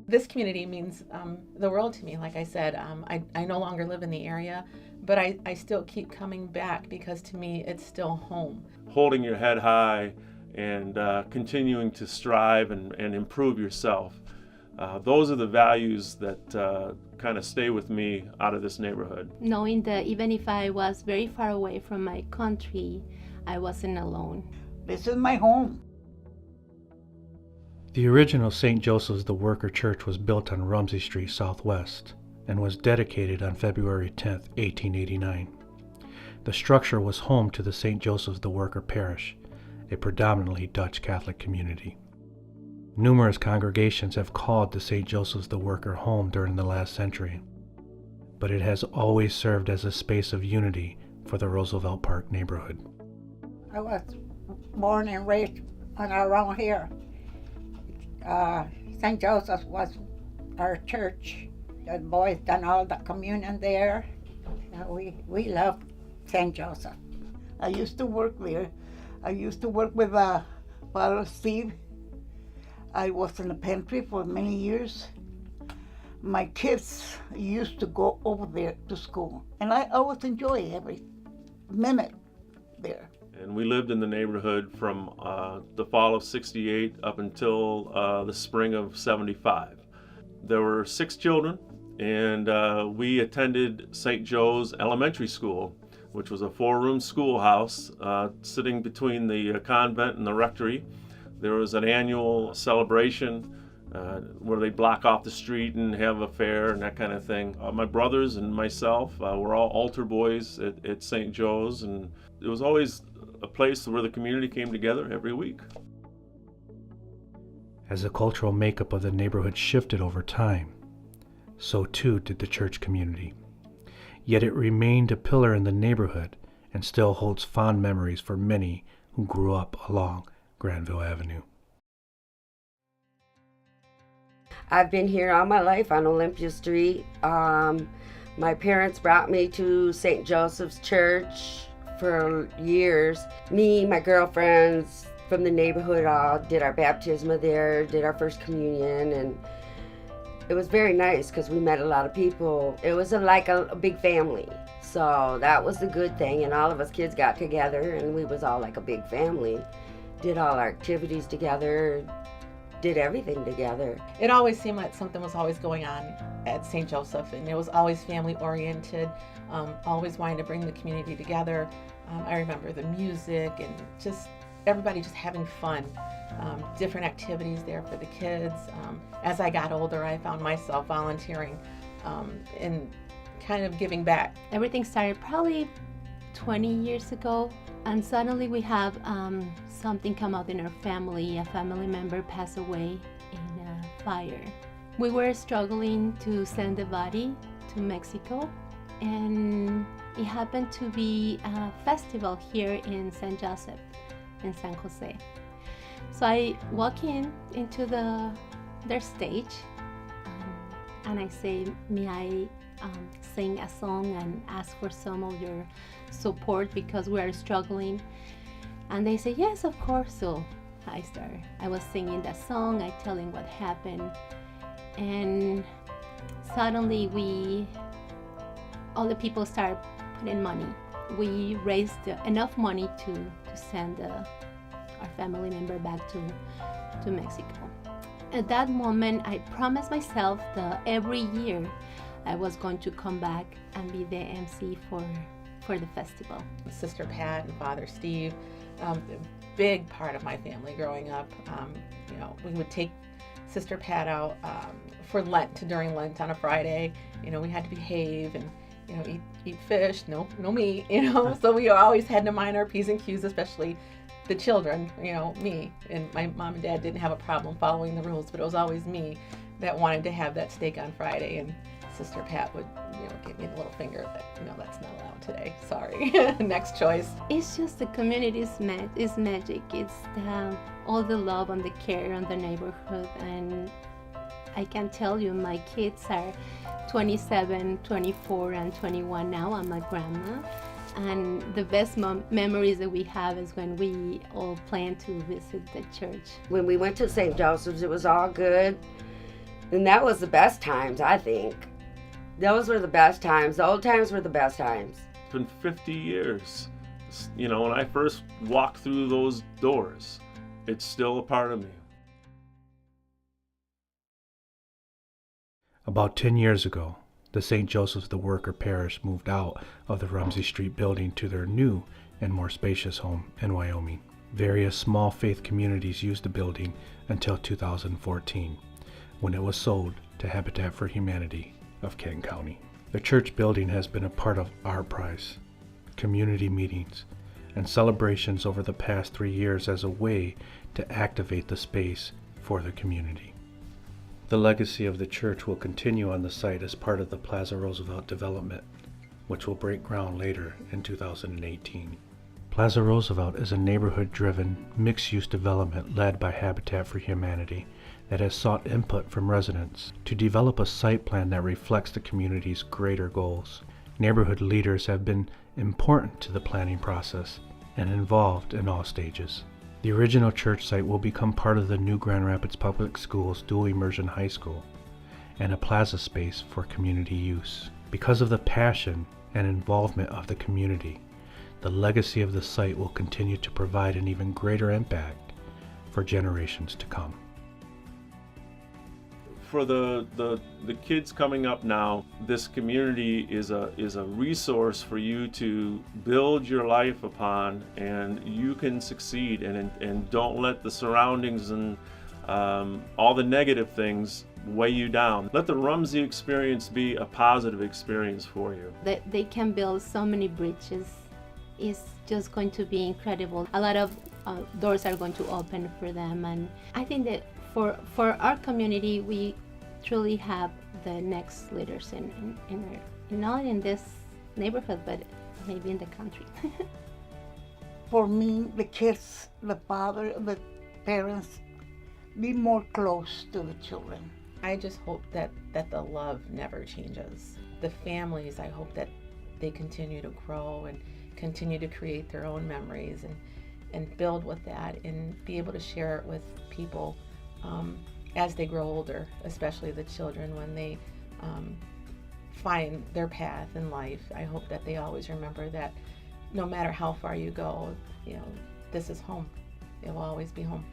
This community means the world to me. Like I said, I no longer live in the area, but I still keep coming back because to me it's still home. Holding your head high and continuing to strive and improve yourself. Those are the values that kind of stay with me out of this neighborhood. Knowing that even if I was very far away from my country, I wasn't alone. This is my home. The original St. Joseph's the Worker Church was built on Rumsey Street Southwest and was dedicated on February 10, 1889. The structure was home to the St. Joseph's the Worker Parish, a predominantly Dutch Catholic community. Numerous congregations have called the St. Joseph's the Worker home during the last century, but it has always served as a space of unity for the Roosevelt Park neighborhood. I was born and raised around here. St. Joseph's was our church. The boys done all the communion there. We love St. Joseph. I used to work there. I used to work with Father Steve. I was in the pantry for many years. My kids used to go over there to school, and I always enjoy every minute there. And we lived in the neighborhood from the fall of '68 up until the spring of '75. There were 6 children, and we attended St. Joe's Elementary School, which was a 4-room schoolhouse sitting between the convent and the rectory. There was an annual celebration where they block off the street and have a fair and that kind of thing. My brothers and myself were all altar boys at St. Joe's, and it was always a place where the community came together every week. As the cultural makeup of the neighborhood shifted over time, so too did the church community. Yet it remained a pillar in the neighborhood and still holds fond memories for many who grew up along Granville Avenue. I've been here all my life on Olympia Street. My parents brought me to St. Joseph's Church for years. Me, my girlfriends from the neighborhood all did our baptism there, did our first communion, and it was very nice because we met a lot of people. It was like a big family, so that was the good thing, and all of us kids got together and we was all like a big family. Did all our activities together, did everything together. It always seemed like something was always going on at St. Joseph, and it was always family oriented, always wanting to bring the community together. I remember the music and just everybody just having fun, different activities there for the kids. As I got older, I found myself volunteering and kind of giving back. Everything started probably 20 years ago, and suddenly we have something come out in our family. A family member passed away in a fire. We were struggling to send the body to Mexico, and it happened to be a festival here in San Joseph, in San Jose. So I walk into their stage, and I say, may I sing a song and ask for some of your support because we are struggling? And they say, yes, of course. So I was singing that song, I telling what happened, and suddenly all the people started putting money. We raised enough money to send our family member back to Mexico. At that moment, I promised myself that every year I was going to come back and be the MC for the festival. Sister Pat and Father Steve, a big part of my family growing up. We would take Sister Pat out for Lent, during Lent on a Friday. We had to behave and eat fish, no meat, so we always had to mind our P's and Q's, especially the children, me. And my mom and dad didn't have a problem following the rules, but it was always me that wanted to have that steak on Friday, and Sister Pat would, give me the little finger that, that's not allowed today. Sorry. Next choice. It's just the community is magic. It's all the love and the care on the neighborhood, and I can tell you my kids are 27, 24, and 21 now. I'm a grandma. And the best memories that we have is when we all plan to visit the church. When we went to St. Joseph's, it was all good. And that was the best times, I think. Those were the best times. The old times were the best times. It's been 50 years. You know, when I first walked through those doors, it's still a part of me. About 10 years ago, the St. Joseph's the Worker Parish moved out of the Rumsey Street building to their new and more spacious home in Wyoming. Various small faith communities used the building until 2014, when it was sold to Habitat for Humanity of Kent County. The church building has been a part of our prize, community meetings, and celebrations over the past 3 years as a way to activate the space for the community. The legacy of the church will continue on the site as part of the Plaza Roosevelt development, which will break ground later in 2018. Plaza Roosevelt is a neighborhood-driven, mixed-use development led by Habitat for Humanity that has sought input from residents to develop a site plan that reflects the community's greater goals. Neighborhood leaders have been important to the planning process and involved in all stages. The original church site will become part of the new Grand Rapids Public Schools dual immersion high school and a plaza space for community use. Because of the passion and involvement of the community, the legacy of the site will continue to provide an even greater impact for generations to come. For the kids coming up now, this community is a resource for you to build your life upon, and you can succeed, and don't let the surroundings and all the negative things weigh you down. Let the Rumsey experience be a positive experience for you. That they can build so many bridges is just going to be incredible. A lot of doors are going to open for them, and I think that for our community, we truly have the next leaders not in this neighborhood, but maybe in the country. For me, the kids, the father, the parents, be more close to the children. I just hope that the love never changes. The families, I hope that they continue to grow and continue to create their own memories and build with that and be able to share it with people as they grow older, especially the children, when they find their path in life. I hope that they always remember that no matter how far you go, this is home. It will always be home.